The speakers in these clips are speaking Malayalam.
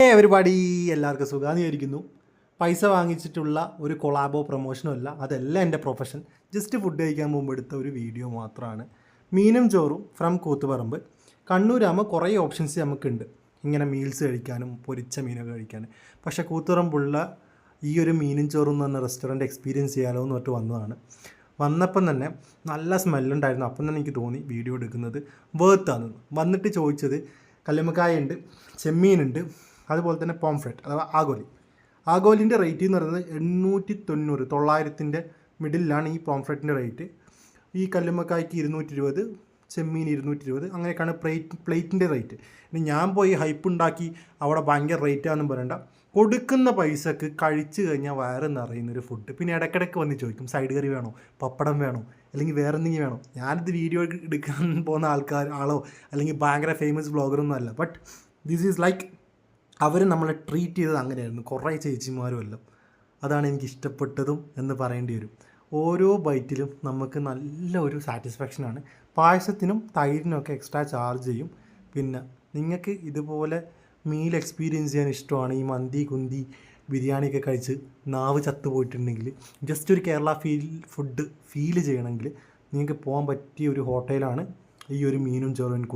എവരിബഡി എല്ലാവർക്കും സുഖാന്നിരിക്കുന്നു. പൈസ വാങ്ങിച്ചിട്ടുള്ള ഒരു കൊളാബോ പ്രൊമോഷനും അല്ല, അതെല്ലാം എൻ്റെ പ്രൊഫഷൻ. ജസ്റ്റ് ഫുഡ് കഴിക്കാൻ മുമ്പ് എടുത്ത ഒരു വീഡിയോ മാത്രമാണ്. മീനും ചോറും ഫ്രം കൂത്തുപറമ്പ്. കണ്ണൂരാകുമ്പോൾ കുറേ ഓപ്ഷൻസ് നമുക്കുണ്ട്, ഇങ്ങനെ മീൽസ് കഴിക്കാനും പൊരിച്ച മീനൊക്കെ കഴിക്കാനും. പക്ഷേ കൂത്തുപറമ്പുള്ള ഈ ഒരു മീനും ചോറും എന്ന് പറഞ്ഞ റെസ്റ്റോറൻറ്റ് എക്സ്പീരിയൻസ് ചെയ്യാലോ എന്ന് പറഞ്ഞിട്ട് വന്നതാണ്. വന്നപ്പം തന്നെ നല്ല സ്മെല്ലുണ്ടായിരുന്നു. അപ്പം തന്നെ എനിക്ക് തോന്നി വീഡിയോ എടുക്കുന്നത് വേർത്താണെന്ന്. വന്നിട്ട് ചോദിച്ചത് കല്ലുമ്മക്കായ ഉണ്ട്, ചെമ്മീനുണ്ട്, അതുപോലെ തന്നെ പോംഫ്രെറ്റ് അഥവാ ആഗോലിൻ്റെ റേറ്റ് എന്ന് പറയുന്നത് 890, 900 മിഡിലാണ് ഈ പോംഫ്രെറ്റിൻ്റെ റേറ്റ്. ഈ കല്ലുമ്മക്കായ്ക്ക് 220, ചെമ്മീൻ 220, അങ്ങനെയൊക്കെയാണ് പ്ലേറ്റിൻ്റെ റേറ്റ്. ഇനി ഞാൻ പോയി ഹൈപ്പ് ഉണ്ടാക്കി അവിടെ ഭയങ്കര റേറ്റാണെന്നും പറയണ്ട. കൊടുക്കുന്ന പൈസക്ക് കഴിച്ചു കഴിഞ്ഞാൽ വയറ് നിറയുന്നൊരു ഫുഡ്. പിന്നെ ഇടയ്ക്കിടയ്ക്ക് വന്ന് ചോദിക്കും സൈഡ് കറി വേണോ, പപ്പടം വേണോ, അല്ലെങ്കിൽ വേറെ എന്തെങ്കിലും വേണോ. ഞാനിത് വീഡിയോ എടുക്കാൻ പോകുന്ന ആളോ അല്ലെങ്കിൽ ഭയങ്കര ഫേമസ് ബ്ലോഗറൊന്നും അല്ല. ബട്ട് ദിസ് ഈസ് ലൈക്ക് അവർ നമ്മളെ ട്രീറ്റ് ചെയ്തത് അങ്ങനെയായിരുന്നു. കുറേ ചേച്ചിമാരും എല്ലാം. അതാണ് എനിക്ക് ഇഷ്ടപ്പെട്ടതും എന്ന് പറയേണ്ടി വരും. ഓരോ ബൈറ്റിലും നമുക്ക് നല്ല ഒരു സാറ്റിസ്ഫാക്ഷനാണ്. പായസത്തിനും തൈരിനൊക്കെ എക്സ്ട്രാ ചാർജ് ചെയ്യും. പിന്നെ നിങ്ങൾക്ക് ഇതുപോലെ മീൽ എക്സ്പീരിയൻസ് ചെയ്യാൻ ഇഷ്ടമാണ്, ഈ മന്തി കുന്തി ബിരിയാണിയൊക്കെ കഴിച്ച് നാവ് ചത്തു പോയിട്ടുണ്ടെങ്കിൽ, ജസ്റ്റ് ഒരു കേരള ഫുഡ് ഫീൽ ചെയ്യണമെങ്കിൽ നിങ്ങൾക്ക് പോകാൻ പറ്റിയ ഒരു ഹോട്ടലാണ് ഈ ഒരു മീനും ചോറും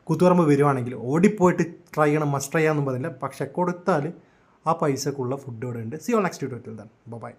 കൂത്തുപറമ്പ് വരുവാണെങ്കിൽ. ഓടിപ്പോയിട്ട് ട്രൈ ചെയ്യണം, മസ്റ്റ് ട്രൈ ചെയ്യാമെന്നും പറഞ്ഞില്ല. പക്ഷെ കൊടുത്താൽ ആ പൈസക്കുള്ള ഫുഡ് ഇവിടെ ഉണ്ട്. See all next video. By.